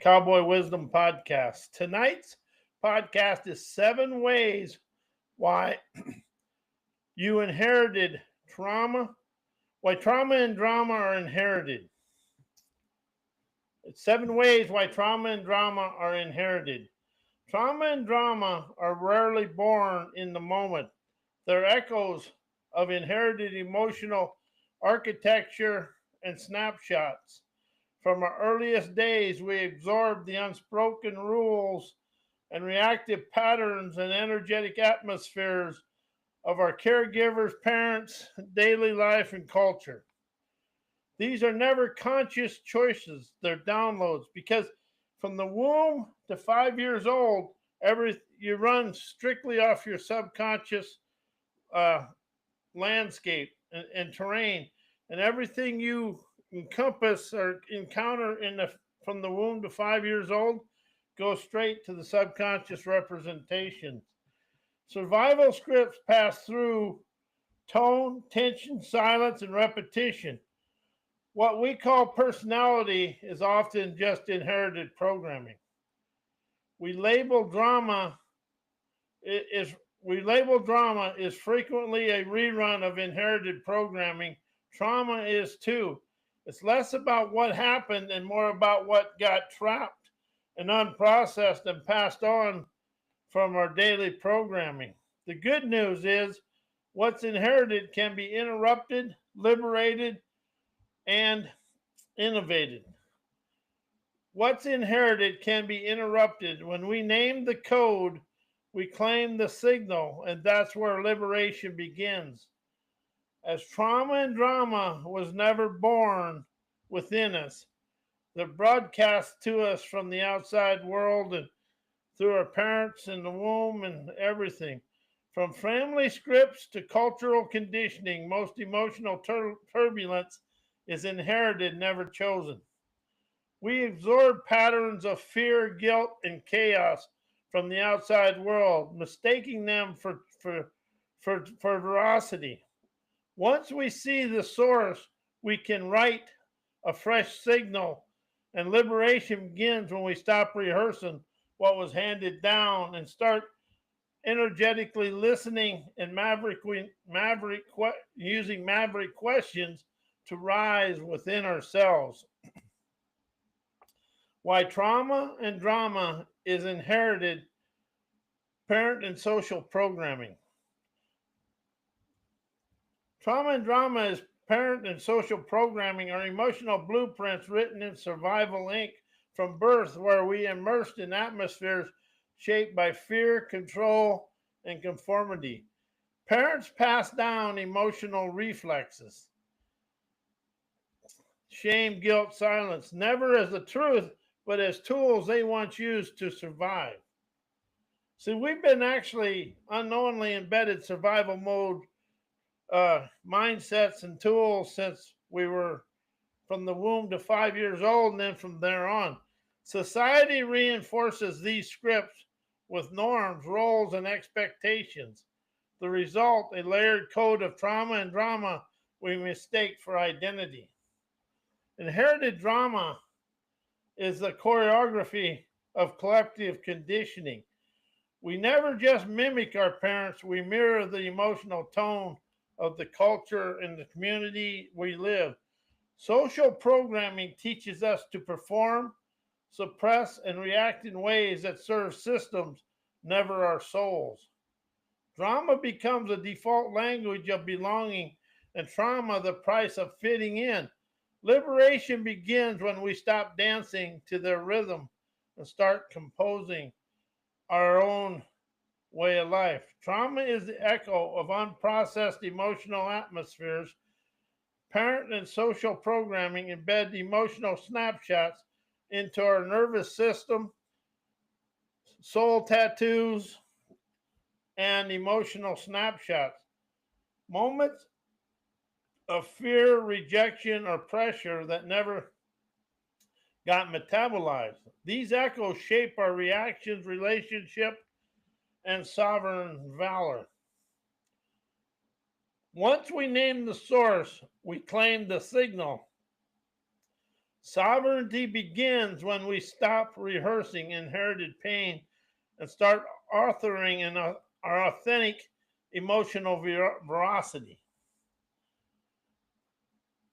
Cowboy Wisdom Podcast. Tonight's podcast is 7 ways why you inherited trauma, why trauma and drama are inherited. It's 7 ways why trauma and drama are inherited. Trauma and drama are rarely born in the moment. They're echoes of inherited emotional architecture and snapshots. From our earliest days, we absorbed the unspoken rules and reactive patterns and energetic atmospheres of our caregivers, parents, daily life, and culture. These are never conscious choices, they're downloads because from the womb to 5 years old, you run strictly off your subconscious uh, landscape and terrain, and everything you encompass or encounter from the womb to 5 years old goes straight to the subconscious representations. Survival scripts pass through tone, tension, silence, and repetition. What we call personality is often just inherited programming. We label drama is frequently a rerun of inherited programming. Trauma is too. It's less about what happened and more about what got trapped and unprocessed and passed on from our daily programming. The good news is what's inherited can be interrupted, liberated, and innovated. What's inherited can be interrupted. When we name the code, we claim the signal, and that's where liberation begins. As trauma and drama was never born within us, they're broadcast to us from the outside world and through our parents in the womb and everything. From family scripts to cultural conditioning, most emotional turbulence is inherited, never chosen. We absorb patterns of fear, guilt, and chaos from the outside world, mistaking them for veracity. Once we see the source, we can write a fresh signal, and liberation begins when we stop rehearsing what was handed down and start energetically listening and using maverick questions to rise within ourselves. Why trauma and drama is inherited parent and social programming. Trauma and drama is parent and social programming are emotional blueprints written in survival ink from birth, where we immersed in atmospheres shaped by fear, control, and conformity. Parents pass down emotional reflexes, shame, guilt, silence, never as the truth, but as tools they once used to survive. See, we've been actually unknowingly embedded survival mode mindsets and tools since we were from the womb to 5 years old, and then from there on. Society reinforces these scripts with norms, roles, and expectations. The result, a layered code of trauma and drama we mistake for identity. Inherited drama is the choreography of collective conditioning. We never just mimic our parents, we mirror the emotional tone of the culture and the community we live. Social programming teaches us to perform, suppress, and react in ways that serve systems, never our souls. Drama becomes a default language of belonging, and trauma the price of fitting in. Liberation begins when we stop dancing to their rhythm and start composing our own way of life. Trauma is the echo of unprocessed emotional atmospheres. Parent and social programming embed emotional snapshots into our nervous system, soul tattoos, and emotional snapshots. Moments of fear, rejection, or pressure that never got metabolized. These echoes shape our reactions, relationship, and sovereign valor. Once we name the source, we claim the signal. Sovereignty begins when we stop rehearsing inherited pain and start authoring our authentic emotional veracity.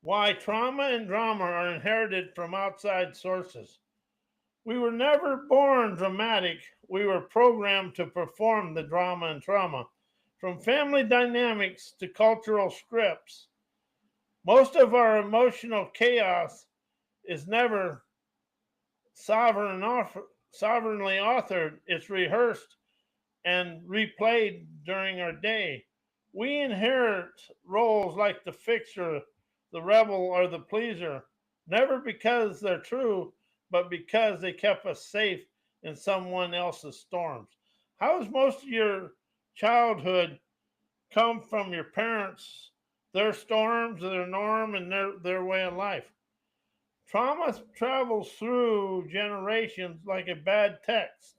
Why trauma and drama are inherited from outside sources. We were never born dramatic. We were programmed to perform the drama and trauma. From family dynamics to cultural scripts, most of our emotional chaos is never sovereignly authored. It's rehearsed and replayed during our day. We inherit roles like the fixer, the rebel, or the pleaser, never because they're true, but because they kept us safe in someone else's storms. How has most of your childhood come from your parents, their storms, their norm, and their way of life? Trauma travels through generations like a bad text.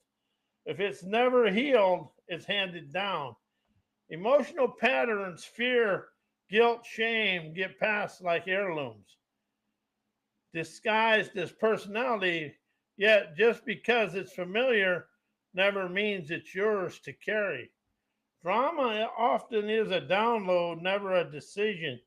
If it's never healed, it's handed down. Emotional patterns, fear, guilt, shame get passed like heirlooms, disguised as personality, yet just because it's familiar never means it's yours to carry. Drama often is a download, never a decision.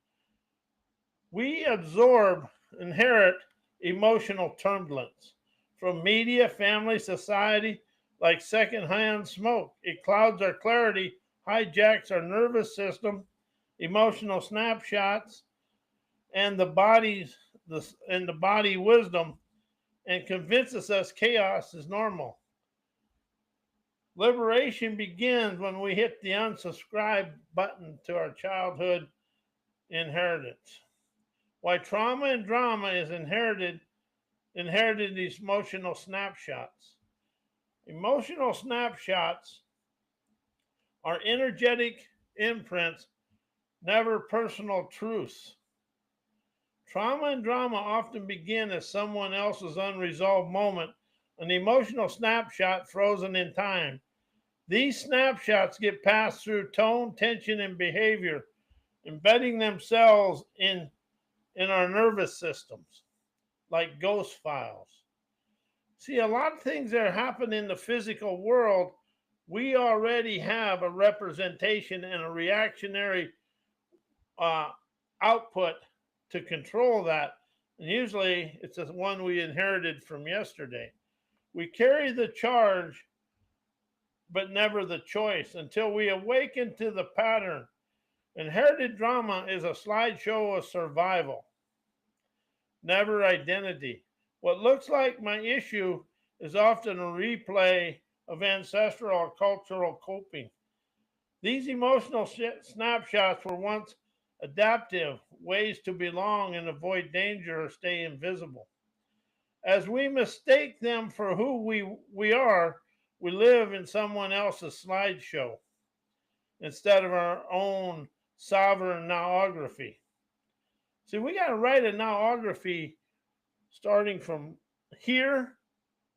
We absorb, inherit emotional turbulence from media, family, society, like secondhand smoke. It clouds our clarity, hijacks our nervous system, emotional snapshots, and the body wisdom, and convinces us chaos is normal. Liberation begins when we hit the unsubscribe button to our childhood inheritance. Why trauma and drama is inherited these emotional snapshots. Emotional snapshots are energetic imprints, never personal truths. Trauma and drama often begin as someone else's unresolved moment, an emotional snapshot frozen in time. These snapshots get passed through tone, tension, and behavior, embedding themselves in our nervous systems like ghost files. See, a lot of things that happen in the physical world, we already have a representation and a reactionary uh, output to control that. And usually it's the one we inherited from yesterday. We carry the charge, but never the choice until we awaken to the pattern. Inherited drama is a slideshow of survival, never identity. What looks like my issue is often a replay of ancestral or cultural coping. These emotional snapshots were once adaptive ways to belong and avoid danger or stay invisible. As we mistake them for who we are, we live in someone else's slideshow instead of our own sovereign nowography. See, we got to write a nowography starting from here,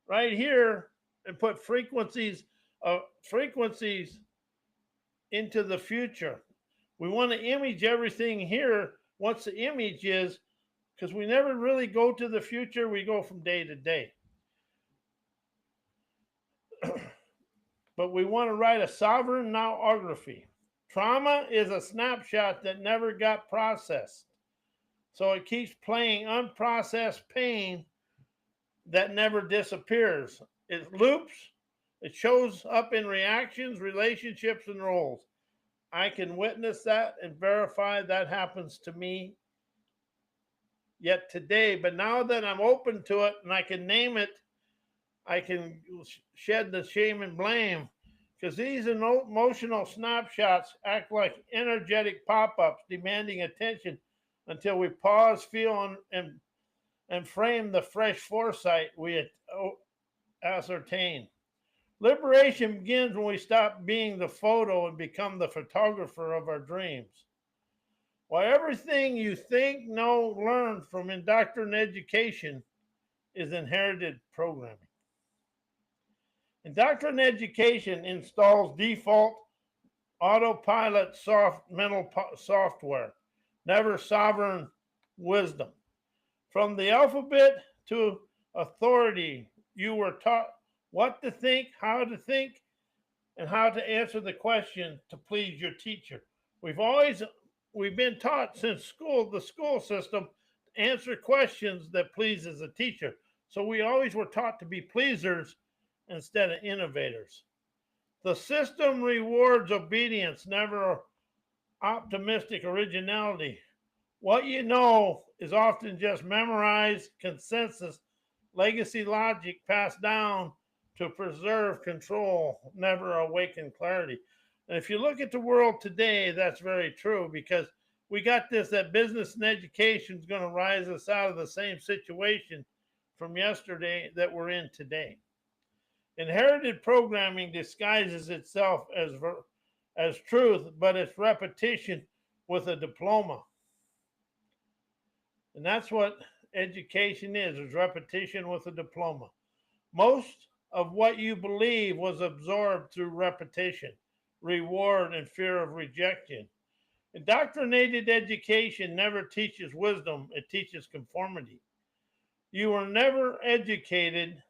right here, and put frequencies into the future. We want to image everything here once the image is, because we never really go to the future, we go from day to day. But we want to write a sovereign nowography. Trauma is a snapshot that never got processed. So it keeps playing unprocessed pain that never disappears. It loops, it shows up in reactions, relationships, and roles. I can witness that and verify that happens to me yet today. But now that I'm open to it and I can name it, I can shed the shame and blame, because these emotional snapshots act like energetic pop ups demanding attention until we pause, feel, and frame the fresh foresight we ascertain. Liberation begins when we stop being the photo and become the photographer of our dreams. While everything you think, know, learn from indoctrination education is inherited programming. Indoctrination education installs default autopilot mental software, never sovereign wisdom. From the alphabet to authority, you were taught what to think, and how to answer the question to please your teacher. We've always we've been taught since the school system, to answer questions that pleases the teacher. So we always were taught to be pleasers instead of innovators. The system rewards obedience, never optimistic originality. What you know is often just memorized consensus, legacy logic passed down to preserve control, never awaken clarity. And if you look at the world today, that's very true, because we got this that business and education is going to rise us out of the same situation from yesterday that we're in today. Inherited programming disguises itself as truth, but it's repetition with a diploma. And that's what education is repetition with a diploma. Most of what you believe was absorbed through repetition, reward, and fear of rejection. Indoctrinated education never teaches wisdom, it teaches conformity. You were never educated,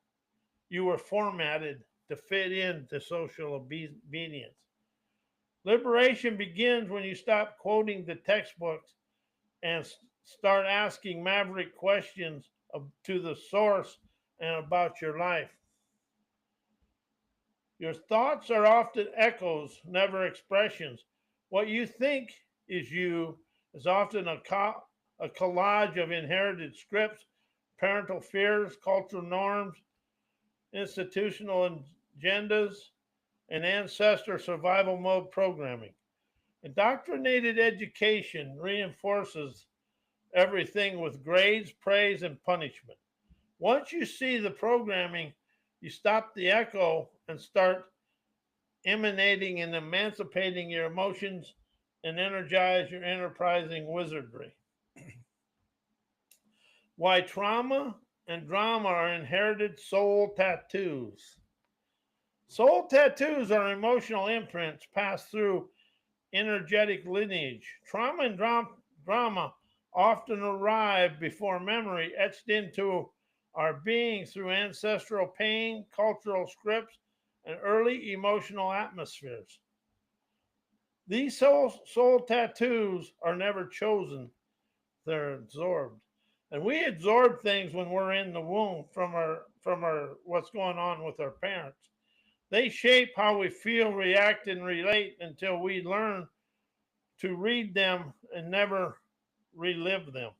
you were formatted to fit into social obedience. Liberation begins when you stop quoting the textbooks and start asking maverick questions to the source and about your life. Your thoughts are often echoes, never expressions. What you think is you is often a collage of inherited scripts, parental fears, cultural norms, institutional agendas, and ancestor survival mode programming. Indoctrinated education reinforces everything with grades, praise, and punishment. Once you see the programming, you stop the echo and start emanating and emancipating your emotions and energize your enterprising wizardry. Why trauma and drama are inherited soul tattoos. Soul tattoos are emotional imprints passed through energetic lineage. Trauma and drama often arrive before memory, etched into our being through ancestral pain, cultural scripts, and early emotional atmospheres. These soul tattoos are never chosen, they're absorbed. And we absorb things when we're in the womb from our what's going on with our parents. They shape how we feel, react, and relate until we learn to read them and never relive them.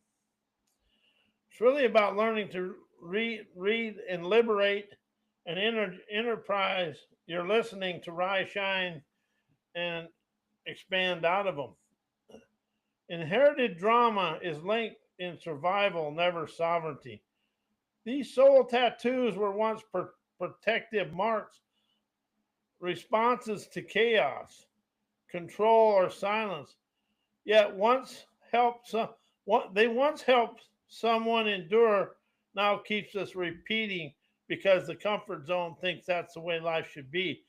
It's really about learning to read and liberate and enterprise. You're listening to rise, shine, and expand out of them. Inherited drama is linked in survival, never sovereignty. These soul tattoos were once protective marks, responses to chaos, control, or silence. Yet they once helped someone endure, now keeps us repeating because the comfort zone thinks that's the way life should be.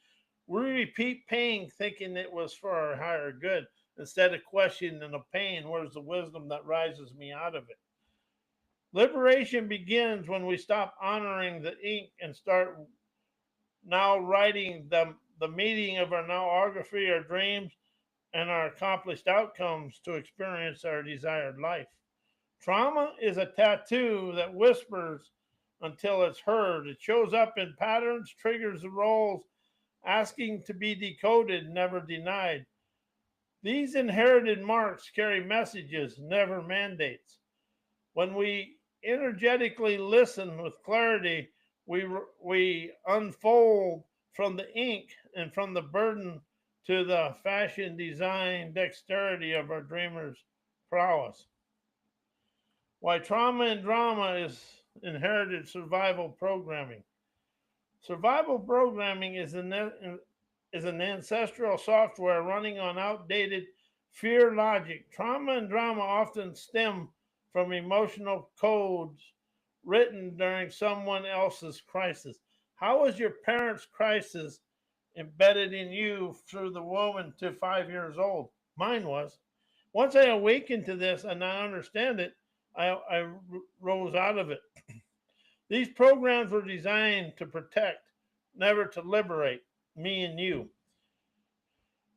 We repeat pain thinking it was for our higher good instead of questioning the pain. Where's the wisdom that rises me out of it? Liberation begins when we stop honoring the ink and start now writing the meaning of our nowography, our dreams, and our accomplished outcomes to experience our desired life. Trauma is a tattoo that whispers until it's heard. It shows up in patterns, triggers the roles, asking to be decoded, never denied. These inherited marks carry messages, never mandates. When we energetically listen with clarity, we unfold from the ink and from the burden to the fashion, design, dexterity of our dreamers' prowess. Why trauma and drama is inherited survival programming. Survival programming is an ancestral software running on outdated fear logic. Trauma and drama often stem from emotional codes written during someone else's crisis. How was your parents' crisis embedded in you through the womb until 5 years old? Mine was. Once I awakened to this and I understand it, I rose out of it. These programs were designed to protect, never to liberate me and you.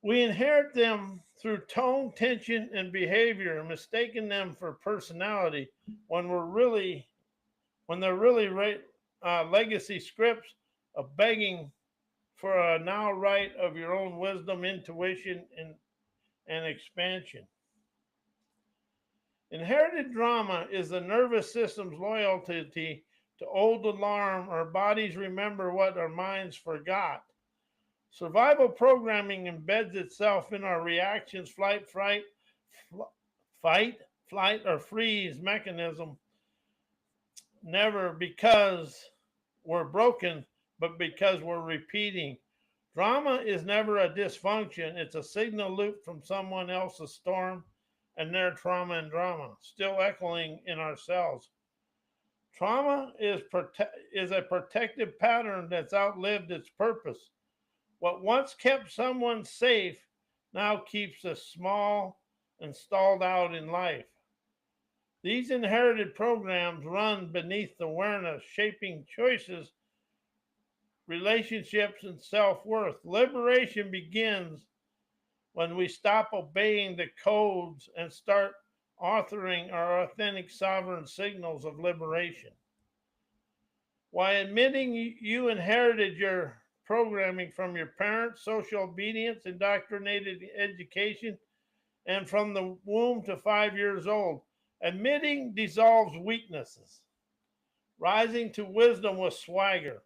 We inherit them through tone, tension, and behavior, mistaking them for personality when they're really legacy scripts of begging for a now right of your own wisdom, intuition, and expansion. Inherited drama is the nervous system's loyalty to old alarm. Our bodies remember what our minds forgot. Survival programming embeds itself in our reactions, fight, flight, or freeze mechanism, never because we're broken, but because we're repeating. Drama is never a dysfunction, it's a signal loop from someone else's storm and their trauma and drama, still echoing in ourselves. Trauma is a protective pattern that's outlived its purpose. What once kept someone safe now keeps us small and stalled out in life. These inherited programs run beneath awareness, shaping choices, relationships, and self worth. Liberation begins when we stop obeying the codes and start authoring our authentic sovereign signals of liberation. While admitting you inherited your programming from your parents, social obedience, indoctrinated education, and from the womb to 5 years old, admitting dissolves weaknesses, rising to wisdom with swagger,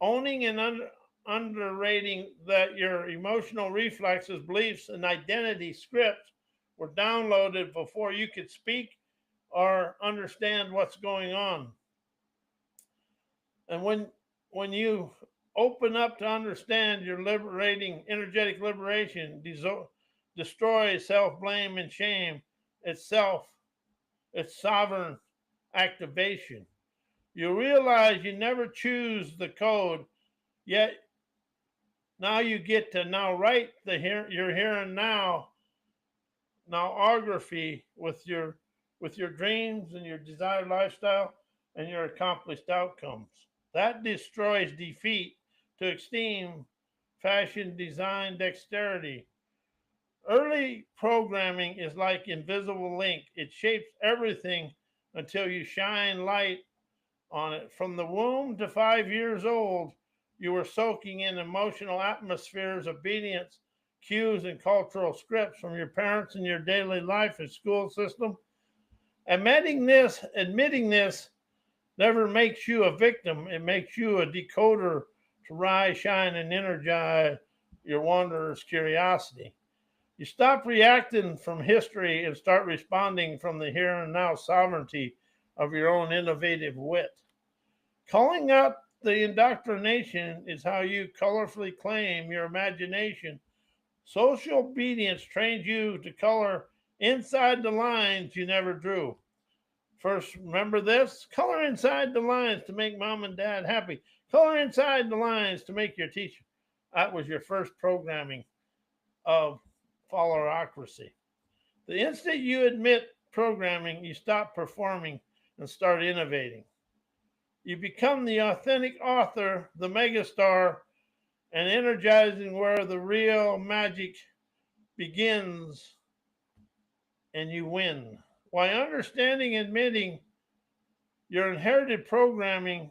owning and underrating that your emotional reflexes, beliefs, and identity scripts were downloaded before you could speak or understand what's going on. And when you open up to understand your liberating, energetic liberation destroys self-blame and shame, itself, its sovereign activation. You realize you never choose the code, yet now you get to now write your here and nowography with your dreams and your desired lifestyle and your accomplished outcomes. That destroys defeat to esteem, fashion, design, dexterity. Early programming is like invisible ink. It shapes everything until you shine light on it. From the womb to 5 years old, you were soaking in emotional atmospheres, obedience, cues, and cultural scripts from your parents and your daily life and school system. Admitting this never makes you a victim. It makes you a decoder to rise, shine, and energize your wanderer's curiosity. You stop reacting from history and start responding from the here and now sovereignty of your own innovative wit. Calling out the indoctrination is how you colorfully claim your imagination. Social obedience trains you to color inside the lines you never drew. First, remember this: color inside the lines to make mom and dad happy. Color inside the lines to make your teacher. That was your first programming of followerocracy. The instant you admit programming, you stop performing and start innovating. You become the authentic author, the megastar, and energizing where the real magic begins and you win. While understanding and admitting your inherited programming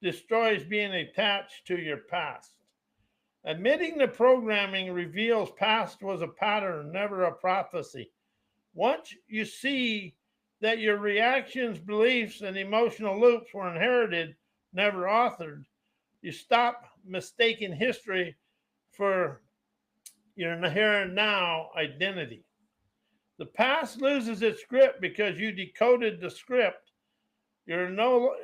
destroys being attached to your past. Admitting the programming reveals past was a pattern, never a prophecy. Once you see that your reactions, beliefs, and emotional loops were inherited, never authored, you stop mistaking history for your here and now identity. The past loses its grip because you decoded the script. You're no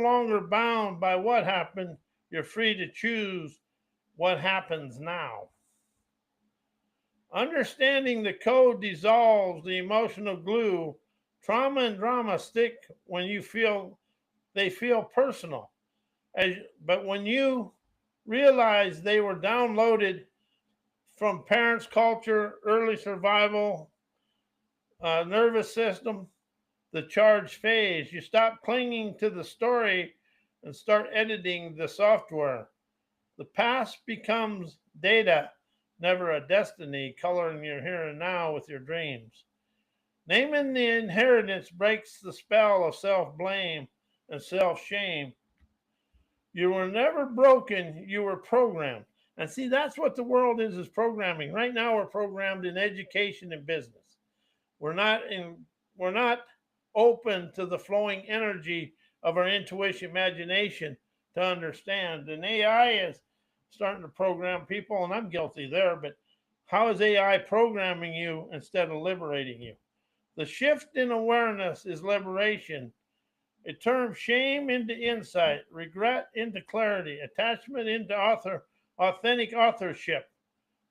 longer bound by what happened. You're free to choose what happens now. Understanding the code dissolves the emotional glue. Trauma and drama stick when they feel personal. But when you realize they were downloaded from parents' culture, early survival, nervous system, the charge phase. You stop clinging to the story and start editing the software. The past becomes data, never a destiny, coloring your here and now with your dreams. Naming the inheritance breaks the spell of self blame and self shame. You were never broken, you were programmed. And see, that's what the world is programming. Right now we're programmed in education and business. We're not in we're not open to the flowing energy of our intuition imagination to understand. And AI is starting to program people, and I'm guilty there, but how is AI programming you instead of liberating you? The shift in awareness is liberation. It turns shame into insight, regret into clarity, attachment into authentic authorship.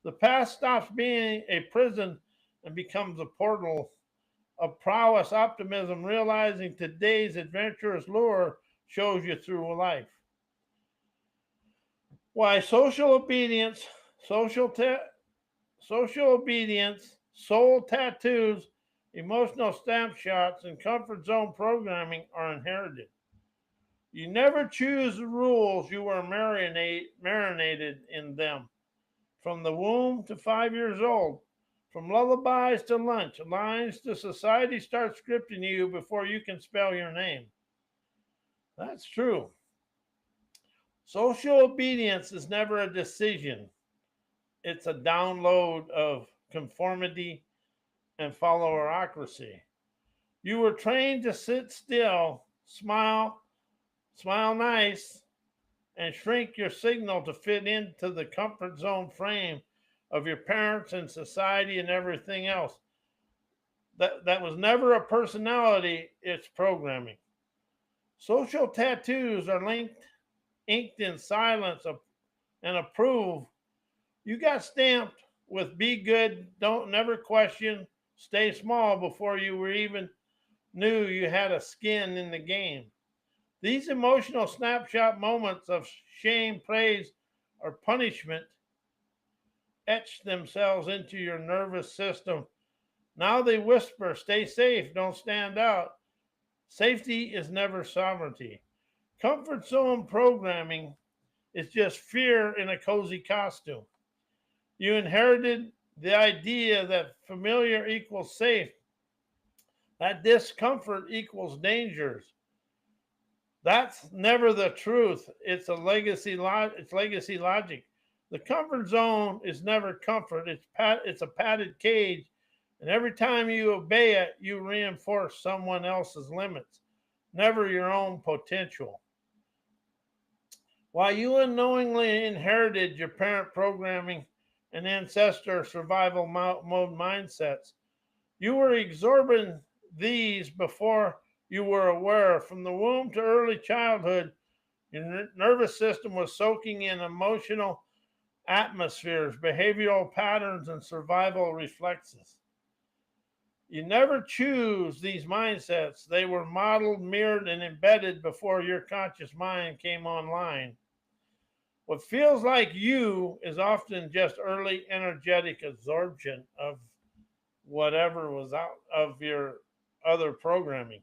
The past stops being a prison and becomes a portal of prowess, optimism, realizing today's adventurous lure shows you through life. Why social ta- social obedience, soul tattoos, emotional snapshots, and comfort zone programming are inherited. You never choose the rules, you are marinated in them. From the womb to 5 years old, from lullabies to lunch, lines to society starts scripting you before you can spell your name. That's true. Social obedience is never a decision, it's a download of conformity and followerocracy. You were trained to sit still, smile nice, and shrink your signal to fit into the comfort zone frame of your parents and society and everything else. That was never a personality, it's programming. Social tattoos are inked in silence and approve. You got stamped with be good, don't never question, stay small before you were even knew you had a skin in the game. These emotional snapshot moments of shame, praise, or punishment etch themselves into your nervous system. Now they whisper, stay safe, don't stand out. Safety is never sovereignty. Comfort zone programming is just fear in a cozy costume. You inherited the idea that familiar equals safe, that discomfort equals dangers. That's never the truth. It's a it's legacy logic. The comfort zone is never comfort. It's a padded cage, and every time you obey it, you reinforce someone else's limits, never your own potential. While you unknowingly inherited your parent programming and ancestor survival mode mindsets, you were absorbing these before you were aware. From the womb to early childhood, your nervous system was soaking in emotional atmospheres, behavioral patterns, and survival reflexes. You never choose these mindsets. They were modeled, mirrored, and embedded before your conscious mind came online. What feels like you is often just early energetic absorption of whatever was out of your other programming,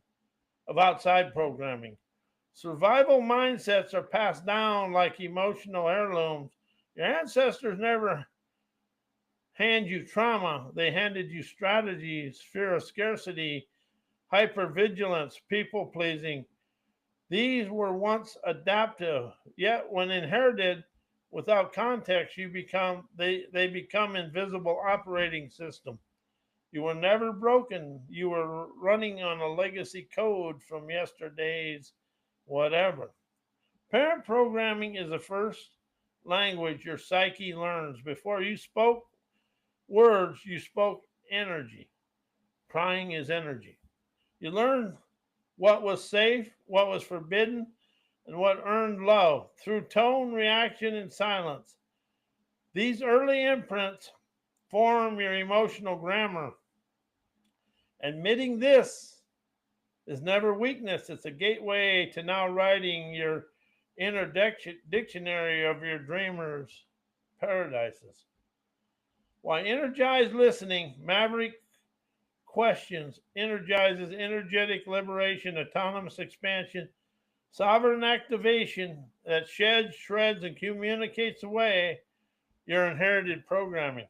of outside programming. Survival mindsets are passed down like emotional heirlooms. Your ancestors never hand you trauma, they handed you strategies, fear of scarcity, hypervigilance, people pleasing. These were once adaptive, yet when inherited without context, they become invisible operating system. You were never broken. You were running on a legacy code from yesterday's whatever. Parent programming is the first language your psyche learns. Before you spoke words, you spoke energy. Crying is energy. You learn what was safe, what was forbidden, and what earned love through tone, reaction, and silence. These early imprints form your emotional grammar. Admitting this is never weakness, it's a gateway to now writing your inner dictionary of your dreamers' paradises. Why energized listening, Maverick questions energizes energetic liberation, autonomous expansion, sovereign activation that sheds, shreds, and communicates away your inherited programming.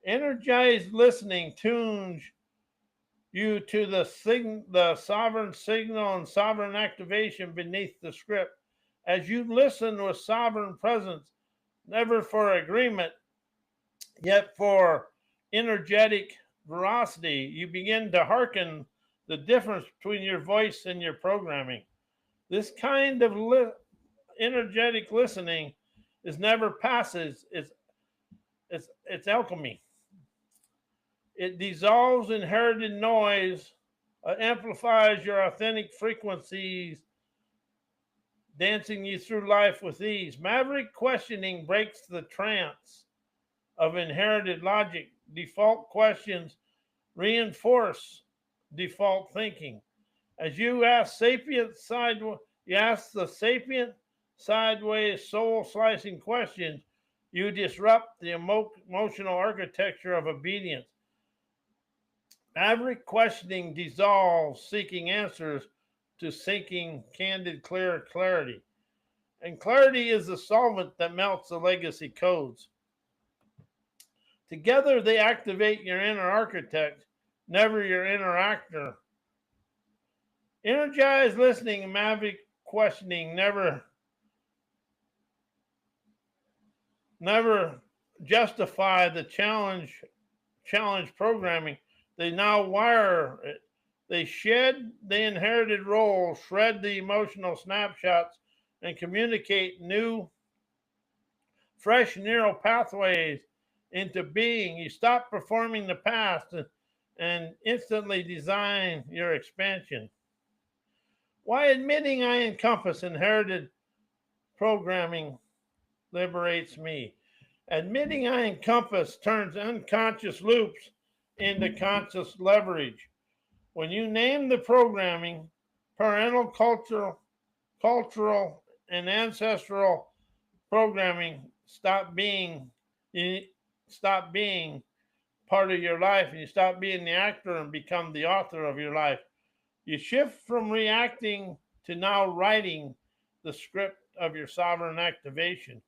Energized listening tunes you to the sovereign signal and sovereign activation beneath the script. As you listen with sovereign presence, never for agreement, yet for energetic veracity, you begin to hearken the difference between your voice and your programming. This kind of energetic listening is never passes. It's alchemy. It dissolves inherited noise, amplifies your authentic frequencies, dancing you through life with ease. Maverick questioning breaks the trance of inherited logic. Default questions reinforce default thinking. As you ask you ask the sapient sideways soul slicing questions, you disrupt the emotional architecture of obedience. Maverick questioning dissolves seeking answers to seeking candid, clear clarity. And clarity is the solvent that melts the legacy codes. Together, they activate your inner architect, never your inner actor. Energized listening and maverick questioning never justify the challenge programming. They now wire it. They shed the inherited roles, shred the emotional snapshots, and communicate new, fresh neural pathways into being. You stop performing the past and instantly design your expansion. Why admitting I encompass inherited programming liberates me. Admitting I encompass turns unconscious loops into conscious leverage. When you name the programming, parental, cultural, and ancestral programming you stop being part of your life, and you stop being the actor and become the author of your life. You shift from reacting to now writing the script of your sovereign activation.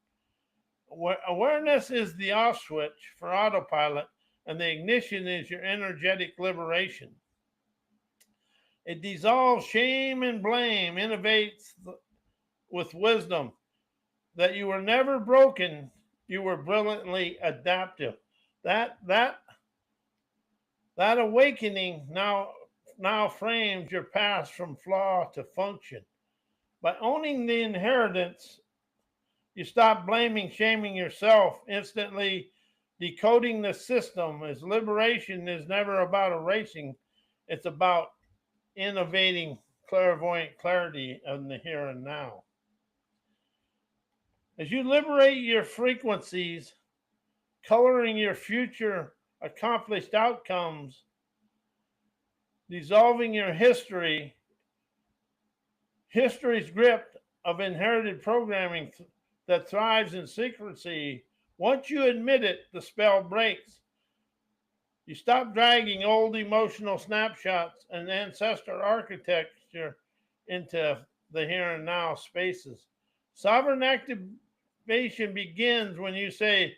Awareness is the off switch for autopilot, and the ignition is your energetic liberation. It dissolves shame and blame, innovates with wisdom that you were never broken, you were brilliantly adaptive. That that that awakening now frames your past from flaw to function. By owning the inheritance, you stop blaming, shaming yourself, instantly decoding the system. As liberation is never about erasing, it's about innovating clairvoyant clarity in the here and now. As you liberate your frequencies, coloring your future accomplished outcomes, dissolving your history's grip of inherited programming that thrives in secrecy. Once you admit it, the spell breaks. You stop dragging old emotional snapshots and ancestral architecture into the here and now spaces. Sovereign activation begins when you say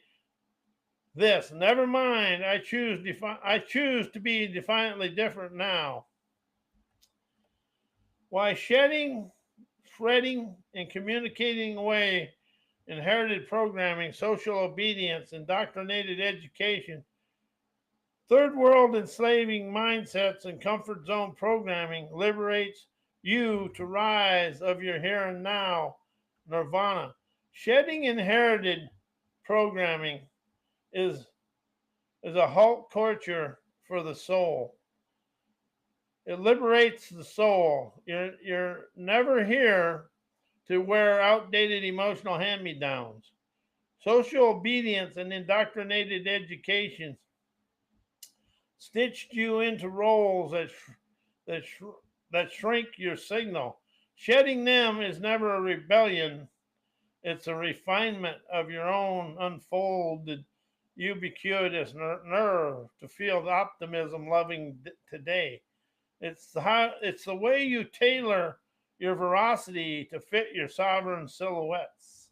this, never mind, I choose to be defiantly different now. Why shedding, shredding, and communicating away inherited programming, social obedience, indoctrinated education, third world enslaving mindsets, and comfort zone programming liberates you to rise of your here and now nirvana. Shedding inherited programming is a halt torture for the soul. It liberates the soul. You're never here to wear outdated emotional hand-me-downs. Social obedience and indoctrinated education stitched you into roles that, that shrink your signal. Shedding them is never a rebellion. It's a refinement of your own unfolded ubiquitous nerve to feel the optimism loving today. It's the way you tailor your veracity to fit your sovereign silhouettes.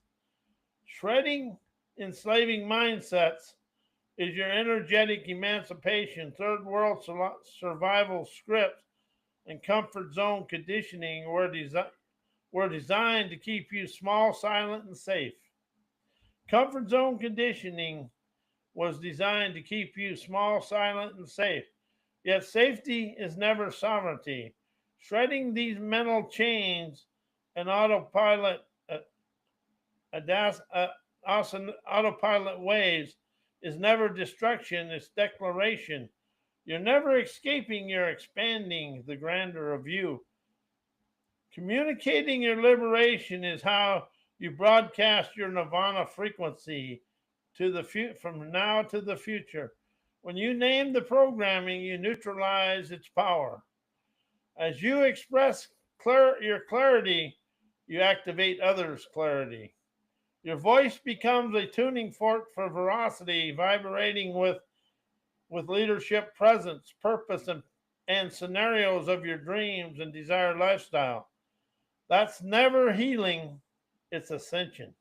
Shredding enslaving mindsets is your energetic emancipation. Third world survival scripts and comfort zone conditioning were designed to keep you small, silent, and safe. Comfort zone conditioning was designed to keep you small, silent, and safe. Yet safety is never sovereignty. Shredding these mental chains and uh, autopilot ways is never destruction, it's declaration. You're never escaping, you're expanding the grandeur of you. Communicating your liberation is how you broadcast your nirvana frequency to from now to the future. When you name the programming, you neutralize its power. As you express your clarity, you activate others' clarity. Your voice becomes a tuning fork for veracity, vibrating with leadership presence, purpose, and scenarios of your dreams and desired lifestyle. That's never healing, it's ascension.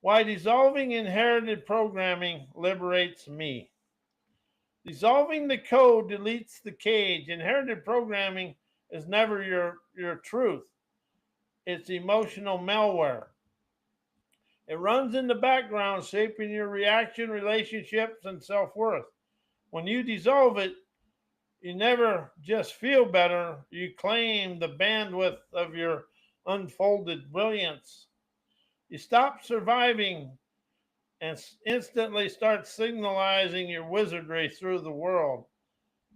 Why dissolving inherited programming liberates me. Dissolving the code deletes the cage. Inherited programming is never your truth. It's emotional malware. It runs in the background, shaping your reaction, relationships, and self worth. When you dissolve it, you never just feel better, you claim the bandwidth of your unfolded brilliance. You stop surviving and instantly start signalizing your wizardry through the world.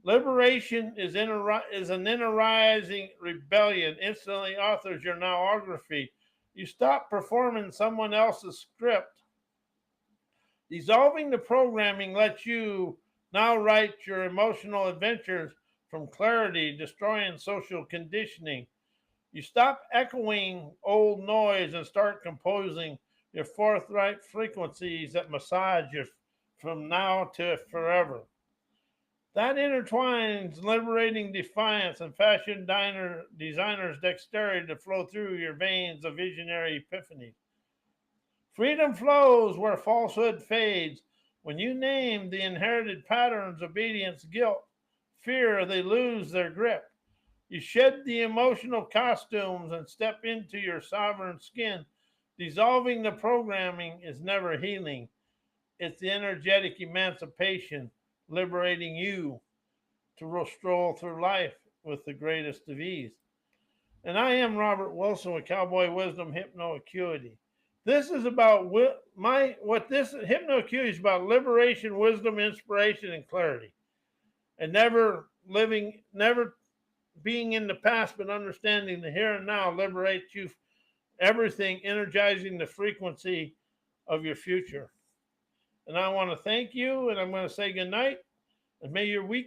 Liberation is an inner rising rebellion. Instantly authors your nowography. You stop performing someone else's script. Dissolving the programming lets you now write your emotional adventures from clarity, destroying social conditioning. You stop echoing old noise and start composing your forthright frequencies that massage you from now to forever. That intertwines liberating defiance and fashion designers' dexterity to flow through your veins of visionary epiphany. Freedom flows where falsehood fades. When you name the inherited patterns, obedience, guilt, fear, they lose their grip. You shed the emotional costumes and step into your sovereign skin. Dissolving the programming is never healing. It's the energetic emancipation, liberating you to stroll through life with the greatest of ease. And I am Robert Wilson with Cowboy Wisdom Hypno Acuity. This is about what this Hypno Acuity is about: liberation, wisdom, inspiration, and clarity, and never being in the past, but understanding the here and now liberates you. Everything energizing the frequency of your future. And I want to thank you, and I'm going to say good night, and may your weekend